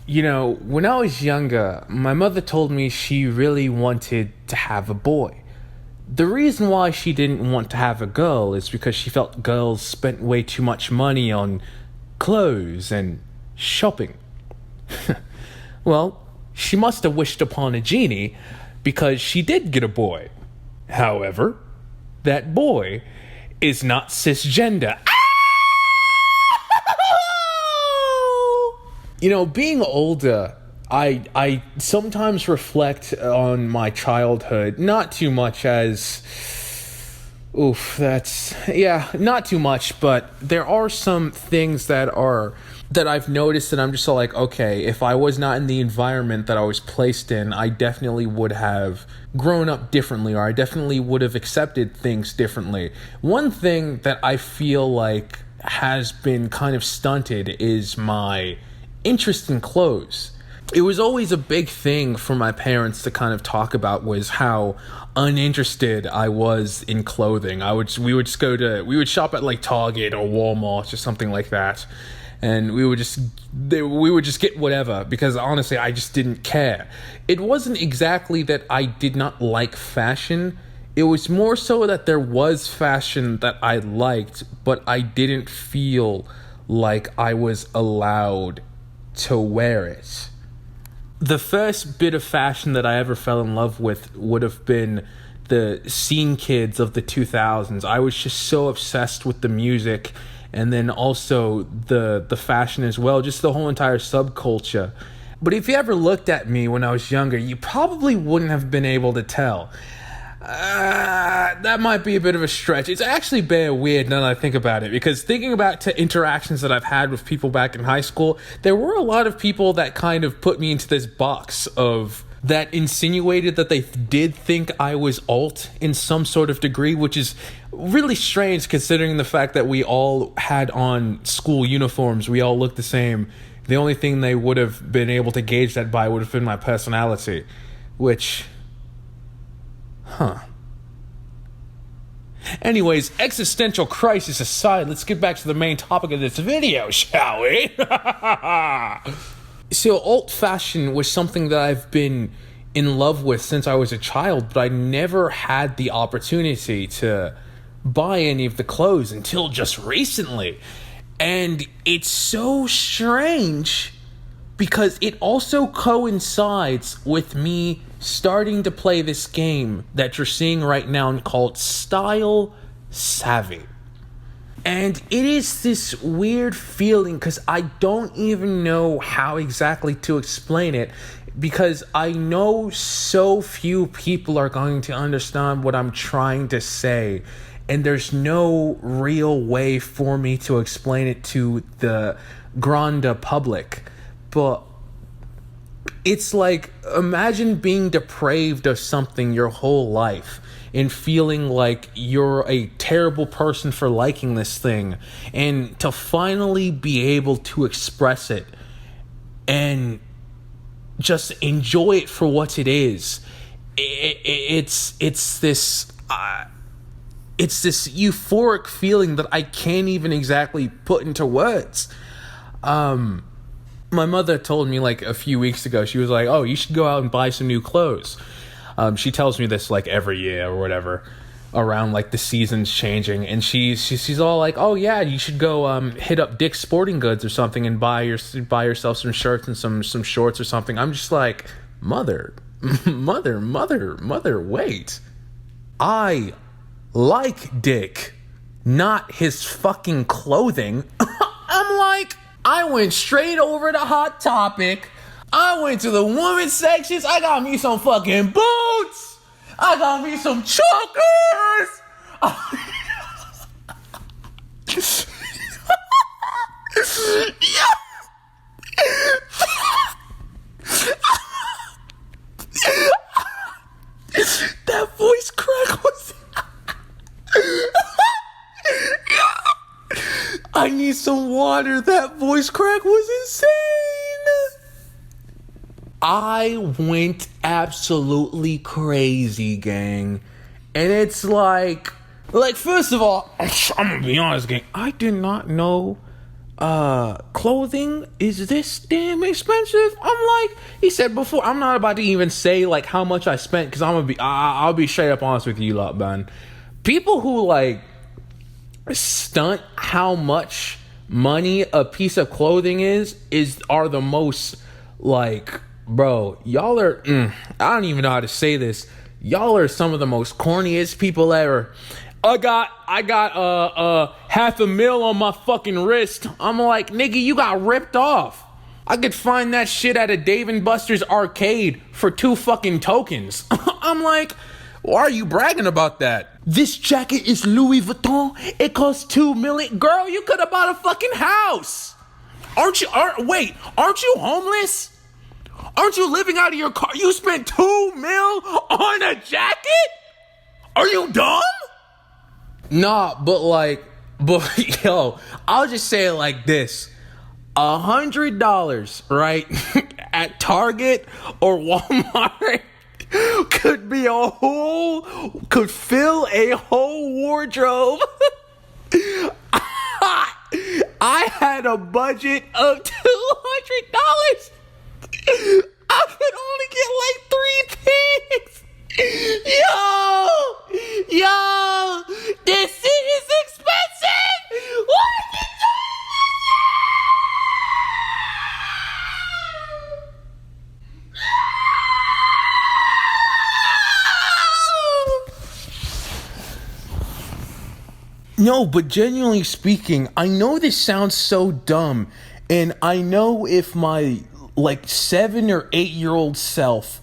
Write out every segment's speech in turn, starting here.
When I was younger, my mother told me she really wanted to have a boy. The reason why she didn't want to have a girl is because she felt girls spent way too much money on clothes and shopping. Well, she must have wished upon a genie because she did get a boy. However, that boy is not cisgender. Being older, I sometimes reflect on my childhood, not too much as... not too much, but there are some things that I've noticed, and I'm just like, okay, if I was not in the environment that I was placed in, I definitely would have grown up differently, or I definitely would have accepted things differently. One thing that I feel like has been kind of stunted is my interest in clothes. It was always a big thing for my parents to kind of talk about, was how uninterested I was in clothing. We would shop at like Target or Walmart or something like that, and we would just get whatever, because honestly I just didn't care. It wasn't exactly that I did not like fashion. It was more so that there was fashion that I liked, but I didn't feel like I was allowed to wear it. The first bit of fashion that I ever fell in love with would have been the scene kids of the 2000s. I was just so obsessed with the music, and then also the fashion as well, just the whole entire subculture. But if you ever looked at me when I was younger, you probably wouldn't have been able to tell. That might be a bit of a stretch. It's actually bare weird now that I think about it, because thinking about interactions that I've had with people back in high school, there were a lot of people that kind of put me into this box of that insinuated that they did think I was alt in some sort of degree, which is really strange considering the fact that we all had on school uniforms. We all looked the same. The only thing they would have been able to gauge that by would have been my personality, which... Anyways, existential crisis aside, let's get back to the main topic of this video, shall we? So, alt fashion was something that I've been in love with since I was a child, but I never had the opportunity to buy any of the clothes until just recently. And it's so strange because it also coincides with me starting to play this game that you're seeing right now called Style Savvy. And it is this weird feeling because I don't even know how exactly to explain it, because I know so few people are going to understand what I'm trying to say, and there's no real way for me to explain it to the grande public. But it's like, imagine being depraved of something your whole life and feeling like you're a terrible person for liking this thing, and to finally be able to express it and just enjoy it for what it is. It's this euphoric feeling that I can't even exactly put into words. My mother told me like a few weeks ago, she was like, oh, you should go out and buy some new clothes. She tells me this like every year or whatever, around like the seasons changing, and she's all like, oh yeah, you should go hit up Dick's Sporting Goods or something and buy yourself some shirts and some shorts or something. I'm just like, mother, wait. I like Dick, not his fucking clothing. I'm like, I went straight over to Hot Topic. I went to the women's sections. I got me some fucking boots. I got me some chokers. That voice crack was... I need some water. That voice crack was insane. I went absolutely crazy, gang. And it's like, first of all, I'm gonna be honest, gang, I did not know clothing is this damn expensive? I'm like, he said before, I'm not about to even say like how much I spent, because I'll be straight up honest with you lot, man. People who like stunt how much money a piece of clothing are the most like, bro, y'all are I don't even know how to say this. Y'all are some of the most corniest people ever. I got $500,000 on my fucking wrist. I'm like, nigga, you got ripped off. I could find that shit at a Dave & Buster's arcade for 2 fucking tokens. I'm like, why are you bragging about that? This jacket is Louis Vuitton. It costs $2 million. Girl, you could have bought a fucking house. Aren't you homeless? Aren't you living out of your car? You spent $2 million on a jacket? Are you dumb? Nah, but yo, I'll just say it like this. $100, right, at Target or Walmart could fill a whole wardrobe. I had a budget of $200. I could only get like 3 things. Yo, this shit is expensive. What are you doing? No, but genuinely speaking, I know this sounds so dumb, and I know if my like 7 or 8-year-old self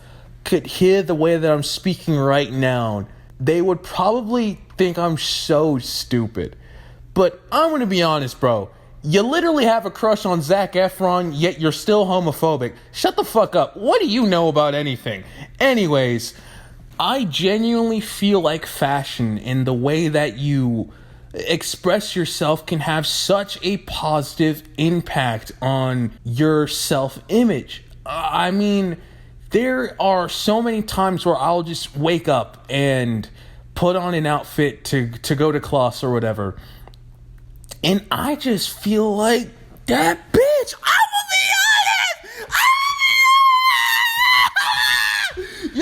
could hear the way that I'm speaking right now, they would probably think I'm so stupid. But I'm gonna be honest, bro. You literally have a crush on Zac Efron, yet you're still homophobic. Shut the fuck up. What do you know about anything? Anyways, I genuinely feel like fashion in the way that you express yourself can have such a positive impact on your self-image. I mean, there are so many times where I'll just wake up and put on an outfit to go to class or whatever, and I just feel like that bitch. I'm gonna be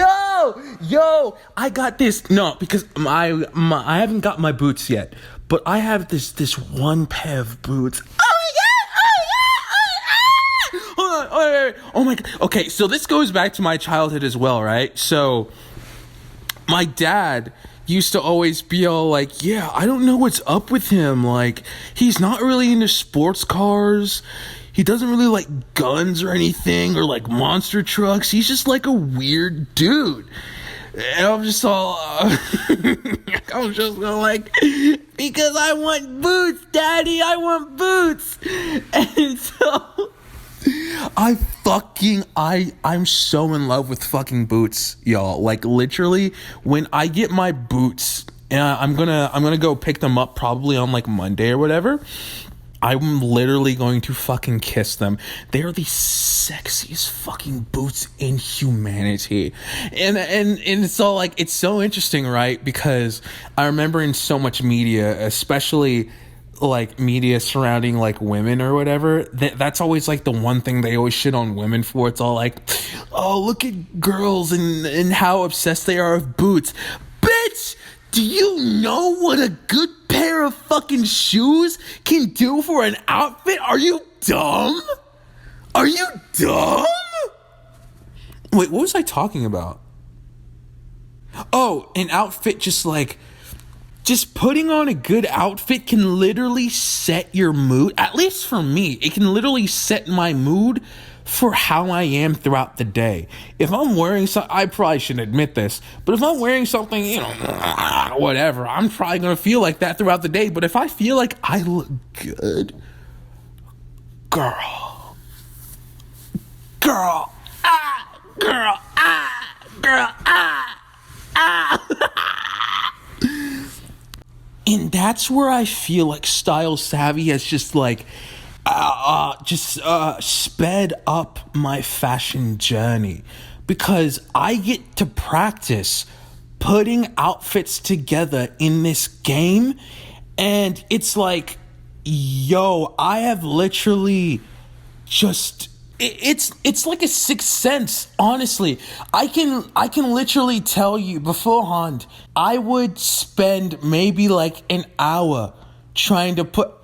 honest. Yo, I got this. No, because I haven't got my boots yet, but I have this one pair of boots. Oh my god. Okay, so this goes back to my childhood as well, right? So my dad used to always be all like, yeah, I don't know what's up with him. Like, he's not really into sports cars. He doesn't really like guns or anything, or like monster trucks. He's just like a weird dude. And I'm just all, I'm just going like, because I want boots, Daddy, I want boots. And so I'm so in love with fucking boots, y'all. Like, literally, when I get my boots, and I'm gonna go pick them up probably on like Monday or whatever, I'm literally going to fucking kiss them. They are the sexiest fucking boots in humanity. And it's all like, it's so interesting, right? Because I remember in so much media, especially like media surrounding like women or whatever, that's always like the one thing they always shit on women for. It's all like, oh, look at girls and how obsessed they are with boots. Bitch, do you know what a good pair of fucking shoes can do for an outfit? Are you dumb? Are you dumb? Wait, what was I talking about? Oh, an outfit, just putting on a good outfit can literally set your mood. At least for me, it can literally set my mood for how I am throughout the day. If I'm wearing something, I probably shouldn't admit this, but if I'm wearing something, whatever, I'm probably going to feel like that throughout the day. But if I feel like I look good, girl, and that's where I feel like Style Savvy has just sped up my fashion journey, because I get to practice putting outfits together in this game, and it's like, Yo, I have literally just it's like a sixth sense, honestly. I can literally tell you beforehand, I would spend maybe like an hour trying to put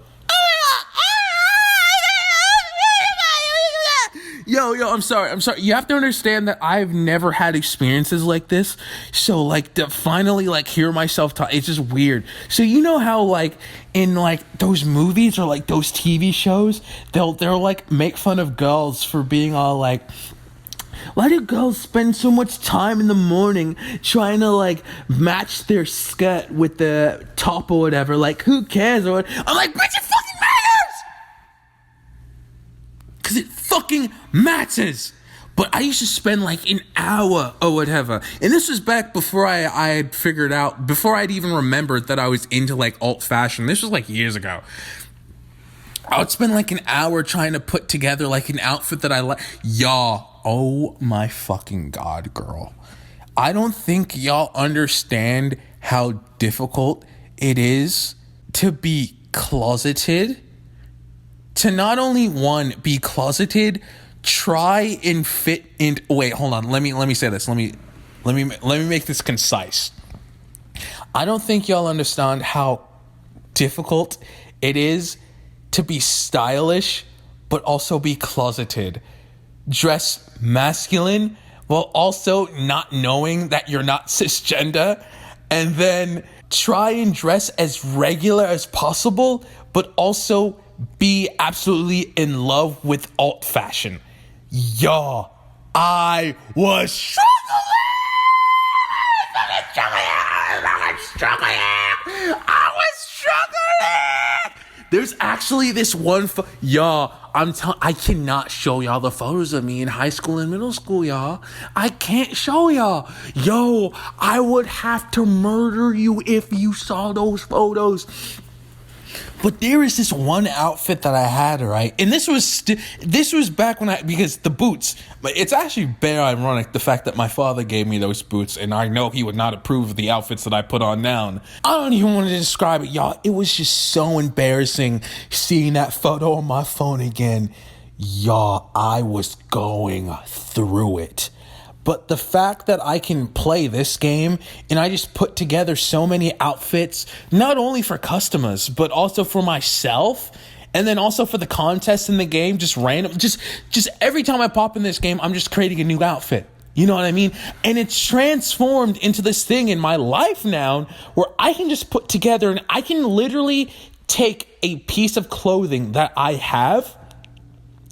Yo, I'm sorry. You have to understand that I've never had experiences like this. So, like, to finally, like, hear myself talk, it's just weird. So, you know how, like, in, like, those movies or, like, they'll shows, they'll like, make fun of girls for being all, like, why do girls spend so much time in the morning trying to, like, match their skirt with the top or whatever? Like, who cares? Or I'm like, bitch, it fucking matters! Because it fucking matters. But I used to spend like an hour or whatever. And this was back before I had figured out, before I'd even remembered that I was into like alt fashion. This was like years ago. I would spend like an hour trying to put together like an outfit that I like. Y'all, oh my fucking God, girl. I don't think y'all understand how difficult it is to be closeted. To not only one, be closeted, try and fit in. Wait, hold on. Let me say this. Let me make this concise. I don't think y'all understand how difficult it is to be stylish, but also be closeted. Dress masculine while also not knowing that you're not cisgender, and then try and dress as regular as possible, but also be absolutely in love with alt fashion. Yo, I was struggling. I was struggling. There's actually this one, y'all. I cannot show y'all the photos of me in high school and middle school, y'all. I can't show y'all. Yo, I would have to murder you if you saw those photos. But there is this one outfit that I had, right? And this was back when because the boots, but it's actually very ironic the fact that my father gave me those boots, and I know he would not approve of the outfits that I put on now. I don't even want to describe it, y'all. It was just so embarrassing seeing that photo on my phone again. Y'all, I was going through it. But the fact that I can play this game and I just put together so many outfits, not only for customers, but also for myself, and then also for the contest in the game, just random, just every time I pop in this game, I'm just creating a new outfit. You know what I mean? And it's transformed into this thing in my life now where I can just put together, and I can literally take a piece of clothing that I have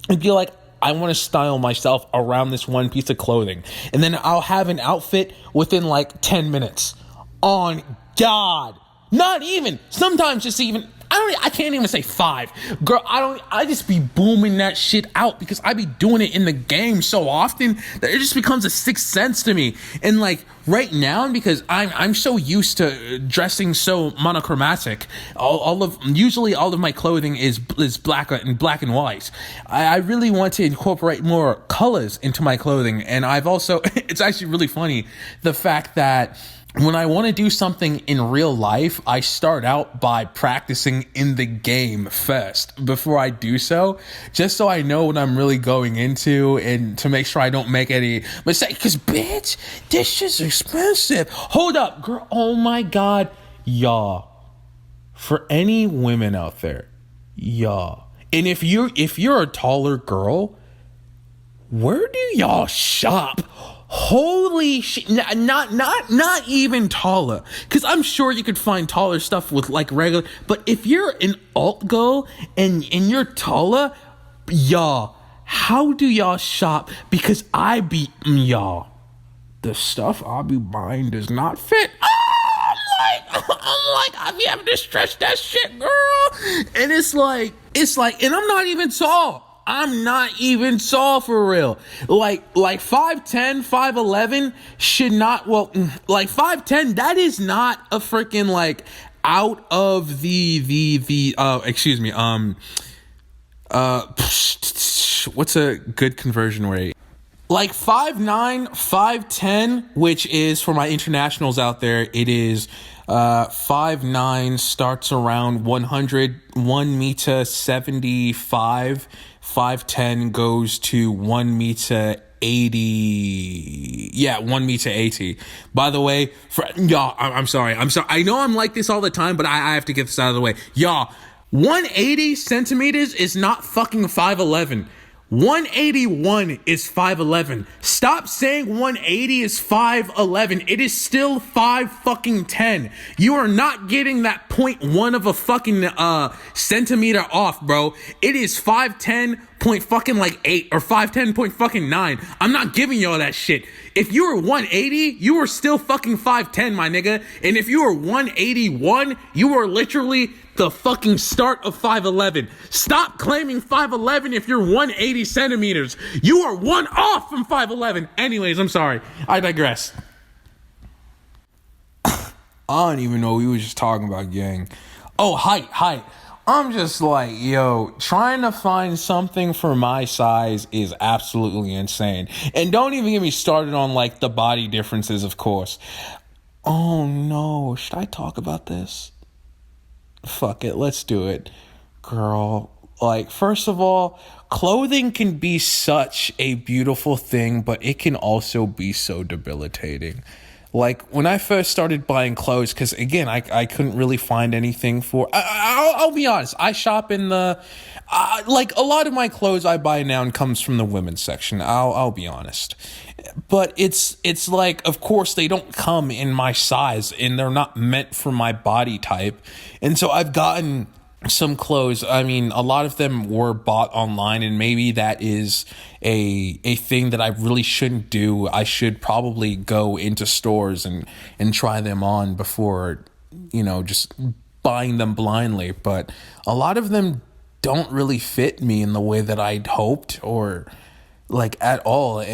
and be like, I want to style myself around this one piece of clothing. And then I'll have an outfit within like 10 minutes. On God. Not even. Sometimes just even, I can't even say 5. Girl, I just be booming that shit out because I be doing it in the game so often that it just becomes a sixth sense to me. And like right now, because I'm so used to dressing so monochromatic, usually all of my clothing is black and white. I really want to incorporate more colors into my clothing. And I've also, it's actually really funny, the fact that when I want to do something in real life, I start out by practicing in the game first before I do so, just so I know what I'm really going into and to make sure I don't make any mistakes. Because, bitch, this shit's expensive. Hold up, girl. Oh, my God. Y'all, for any women out there, y'all, and if you're a taller girl, where do y'all shop? Holy shit, not even taller, because I'm sure you could find taller stuff with like regular, but if you're an alt girl and you're taller, y'all, how do y'all shop? Because y'all, the stuff I be buying does not fit. I'm like, I be having to stretch that shit, girl, and it's like, and I'm not even tall. I'm not even tall for real. Like 5'10", 5'11" should not, like 5'10", that is not a freaking like out of what's a good conversion rate? Like 5'9", 5'10", which is for my internationals out there, it is 5'9", starts around 1 meter 75. 5'10" goes to 1 meter 80. Yeah, 1 meter 80. By the way, for y'all, I'm sorry. I know I'm like this all the time, but I have to get this out of the way. Y'all, 180 centimeters is not fucking 5'11". 181 is 5'11". Stop saying 180 is 5'11". It is still 5'10". You are not getting that 0.1 of a fucking centimeter off, bro. It is 5'10" point fucking like 8 or 5'10" point fucking 9. I'm not giving y'all that shit. If you were 180, you were still fucking 5'10", my nigga. And if you were 181, you were literally the fucking start of 5'11". Stop claiming 5'11" if you're 180 centimeters. You are one off from 5'11". Anyways, I'm sorry. I digress. I don't even know. We were just talking about gang. Oh, height. I'm just like, yo, trying to find something for my size is absolutely insane. And don't even get me started on, like, the body differences, of course. Oh, no. Should I talk about this? Fuck it. Let's do it. Girl, like, first of all, clothing can be such a beautiful thing, but it can also be so debilitating. Like, when I first started buying clothes, because, again, I couldn't really find anything for... I'll be honest. I shop in the... like, a lot of my clothes I buy now comes from the women's section. I'll be honest. But it's like, of course, they don't come in my size, and they're not meant for my body type. And so I've gotten some clothes. I mean, a lot of them were bought online, and maybe that is a thing that I really shouldn't do. I should probably go into stores and try them on before, just buying them blindly. But a lot of them don't really fit me in the way that I'd hoped, or like at all.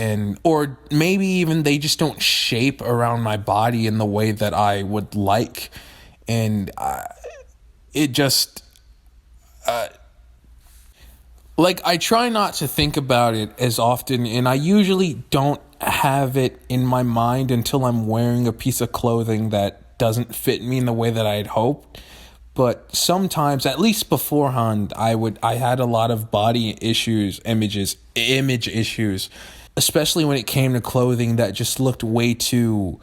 Or maybe even they just don't shape around my body in the way that I would like. And it just... like, I try not to think about it as often, and I usually don't have it in my mind until I'm wearing a piece of clothing that doesn't fit me in the way that I had hoped. But sometimes, at least beforehand, I had a lot of body issues, image issues, especially when it came to clothing that just looked way too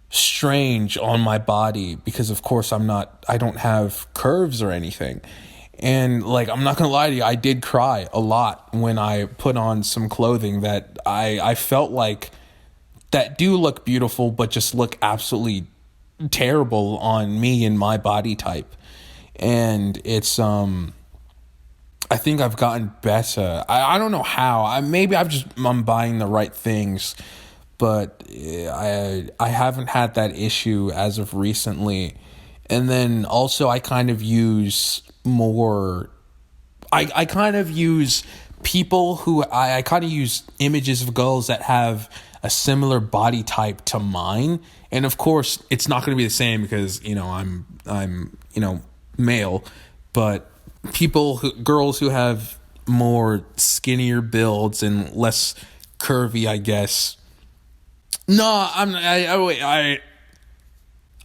strange on my body, because of course I don't have curves or anything. And, like, I'm not gonna lie to you, I did cry a lot when I put on some clothing that I felt like that do look beautiful, but just look absolutely terrible on me and my body type. And it's, I think I've gotten better. I don't know how. I'm buying the right things, but I haven't had that issue as of recently. And then also I kind of use more... I kind of use people who... I kind of use images of girls that have a similar body type to mine. And of course, it's not going to be the same because, I'm male. But girls who have more skinnier builds and less curvy, I guess. No,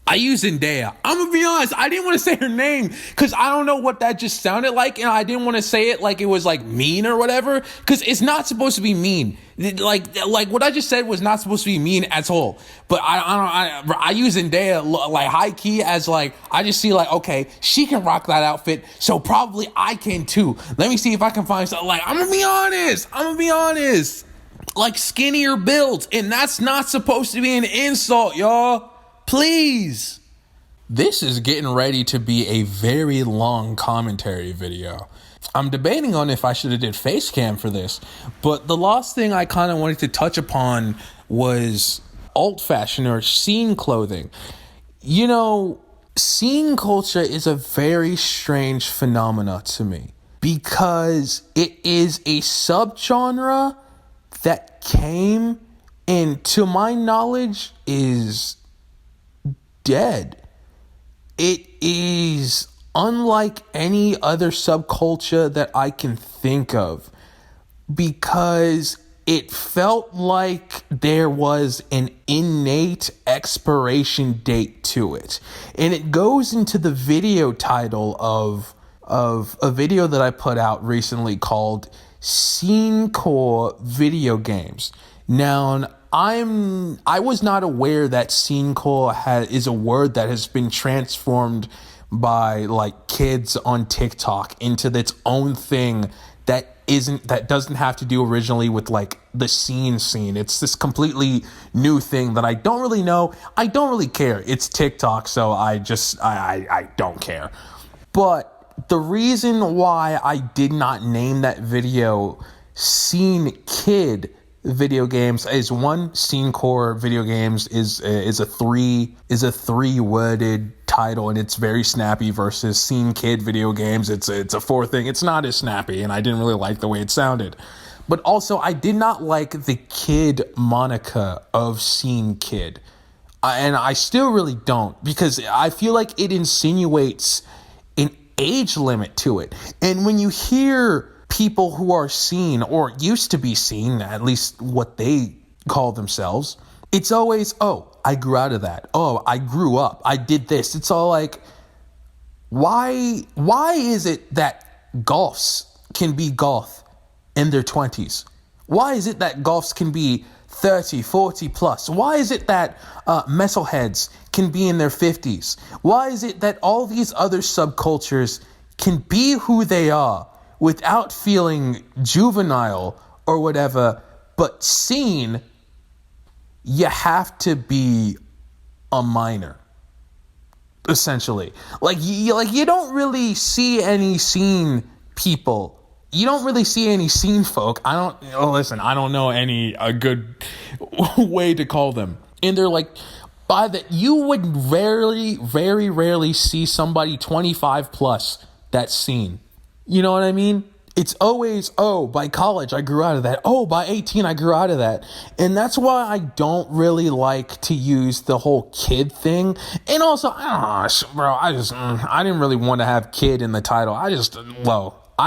I use Zendaya. I'm gonna be honest, I didn't want to say her name because I don't know what that just sounded like, and I didn't want to say it like it was like mean or whatever, because it's not supposed to be mean. Like what I just said was not supposed to be mean at all. But I use Zendaya like high key as like, I just see like, okay, she can rock that outfit, so probably I can too. Let me see if I can find something. Like, I'm gonna be honest. Like skinnier builds, and that's not supposed to be an insult, y'all. Please. This is getting ready to be a very long commentary video. I'm debating on if I should have did face cam for this, but the last thing I kind of wanted to touch upon was alt fashion or scene clothing. Scene culture is a very strange phenomena to me because it is a subgenre that came and, to my knowledge, is dead. It is unlike any other subculture that I can think of because it felt like there was an innate expiration date to it. And it goes into the video title of a video that I put out recently called Scenecore Video Games. Now, I was not aware that scenecore is a word that has been transformed by like kids on TikTok into its own thing that doesn't have to do originally with like the scene. It's this completely new thing that I don't really know. I don't really care. It's TikTok, so I don't care. But the reason why I did not name that video Scenekid Video Games is one, scenecore video games is a three worded title, and it's very snappy, versus scenekid video games, it's a four thing. It's not as snappy, and I didn't really like the way it sounded. But also, I did not like the kid moniker of scenekid, and I still really don't, because I feel like it insinuates an age limit to it. And when you hear people who are seen, or used to be seen, at least what they call themselves, it's always, oh, I grew out of that. Oh, I grew up. I did this. It's all like, why is it that goths can be goth in their 20s? Why is it that goths can be 30, 40 plus? Why is it that metalheads can be in their 50s? Why is it that all these other subcultures can be who they are without feeling juvenile or whatever, but seen, you have to be a minor, essentially. Like you don't really see any scene people. You don't really see any scene folk. I don't know a good way to call them. And they're like, you would very rarely see somebody 25 plus that's seen. You know what I mean? It's always, oh, by college, I grew out of that. Oh, by 18, I grew out of that. And that's why I don't really like to use the whole kid thing. And also, I didn't really want to have kid in the title. I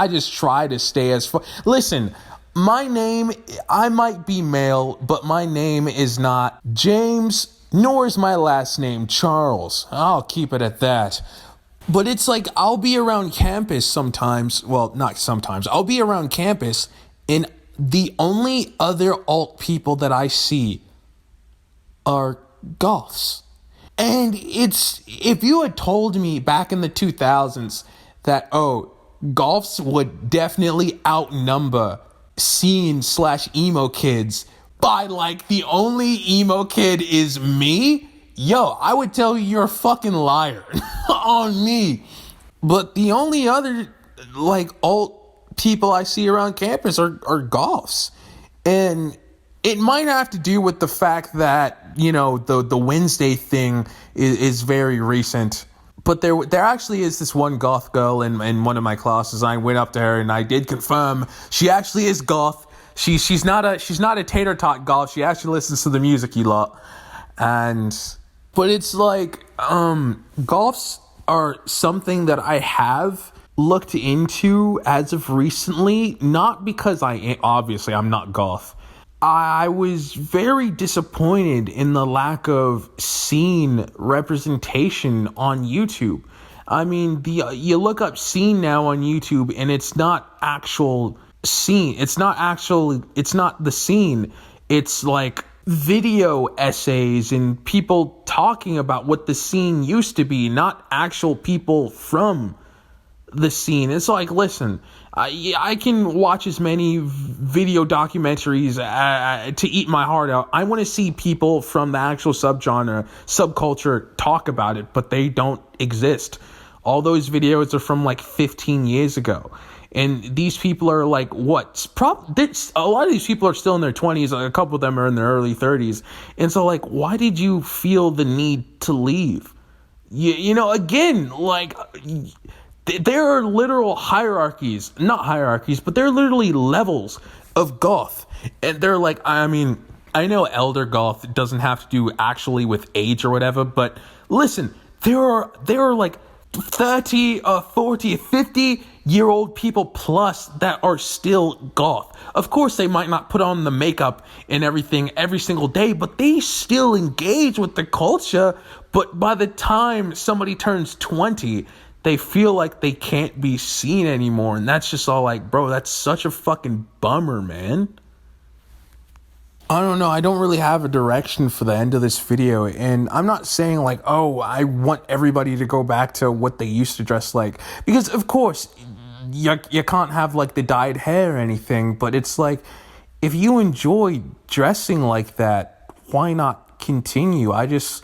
just try to stay as far. Listen, my name, I might be male, but my name is not James, nor is my last name Charles. I'll keep it at that. But it's like, I'll be around campus sometimes. Well, not sometimes. I'll be around campus, and the only other alt people that I see are goths. And if you had told me back in the 2000s that, oh, goths would definitely outnumber scene/emo kids by like the only emo kid is me, yo, I would tell you you're a fucking liar on me. But the only other like alt people I see around campus are goths. And it might have to do with the fact that, you know, the Wednesday thing is very recent. But there actually is this one goth girl in one of my classes. I went up to her and I did confirm she actually is goth. She's not a tater tot goth. She actually listens to the music a lot. But it's like, goths are something that I have looked into as of recently, not because obviously I'm not goth. I was very disappointed in the lack of scene representation on YouTube. I mean, you look up scene now on YouTube and it's not actual scene. It's not the scene. It's like video essays and people talking about what the scene used to be, not actual people from the scene. It's like, listen, I can watch as many video documentaries to eat my heart out. I want to see people from the actual subculture talk about it, but they don't exist. All those videos are from like 15 years ago. And these people are like, what? A lot of these people are still in their 20s. A couple of them are in their early 30s. And so, like, why did you feel the need to leave? You know, again, like, there are literal hierarchies. Not hierarchies, but there are literally levels of goth. And they're like, I mean, I know elder goth doesn't have to do actually with age or whatever. But listen, there are like 30 or 40, 50 20-year-old people plus that are still goth. Of course, they might not put on the makeup and everything every single day, but they still engage with the culture. But by the time somebody turns 20, they feel like they can't be seen anymore. And that's just all like, bro, that's such a fucking bummer, man. I don't know. I don't really have a direction for the end of this video. And I'm not saying like, oh, I want everybody to go back to what they used to dress like. Because, of course, you can't have like the dyed hair or anything. But it's like, if you enjoy dressing like that, why not continue? I just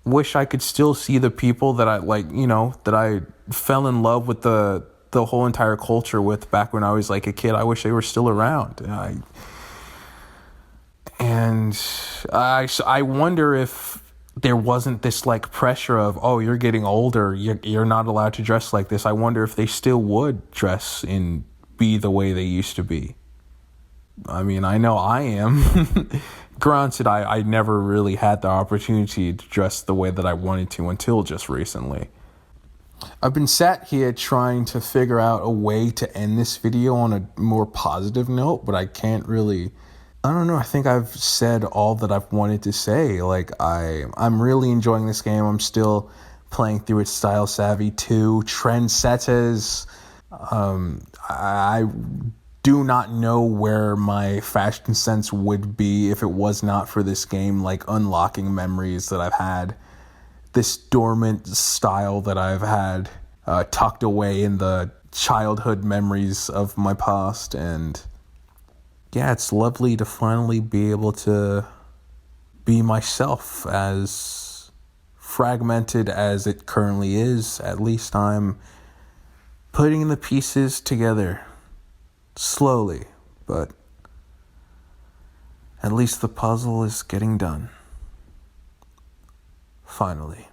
wish I could still see the people that I like, you know, that I fell in love with the whole entire culture with back when I was like a kid. I wish they were still around. And I wonder if there wasn't this like pressure of, oh, you're getting older, you're not allowed to dress like this. I wonder if they still would dress and be the way they used to be. I mean, I know I am. Granted, I never really had the opportunity to dress the way that I wanted to until just recently. I've been sat here trying to figure out a way to end this video on a more positive note, but I can't really. I don't know. I think I've said all that I've wanted to say. Like, I'm really enjoying this game. I'm still playing through its style savvy 2, trendsetters. I do not know where my fashion sense would be if it was not for this game, like unlocking memories that I've had. This dormant style that I've had tucked away in the childhood memories of my past. And yeah, it's lovely to finally be able to be myself, as fragmented as it currently is. At least I'm putting the pieces together slowly, but at least the puzzle is getting done. Finally.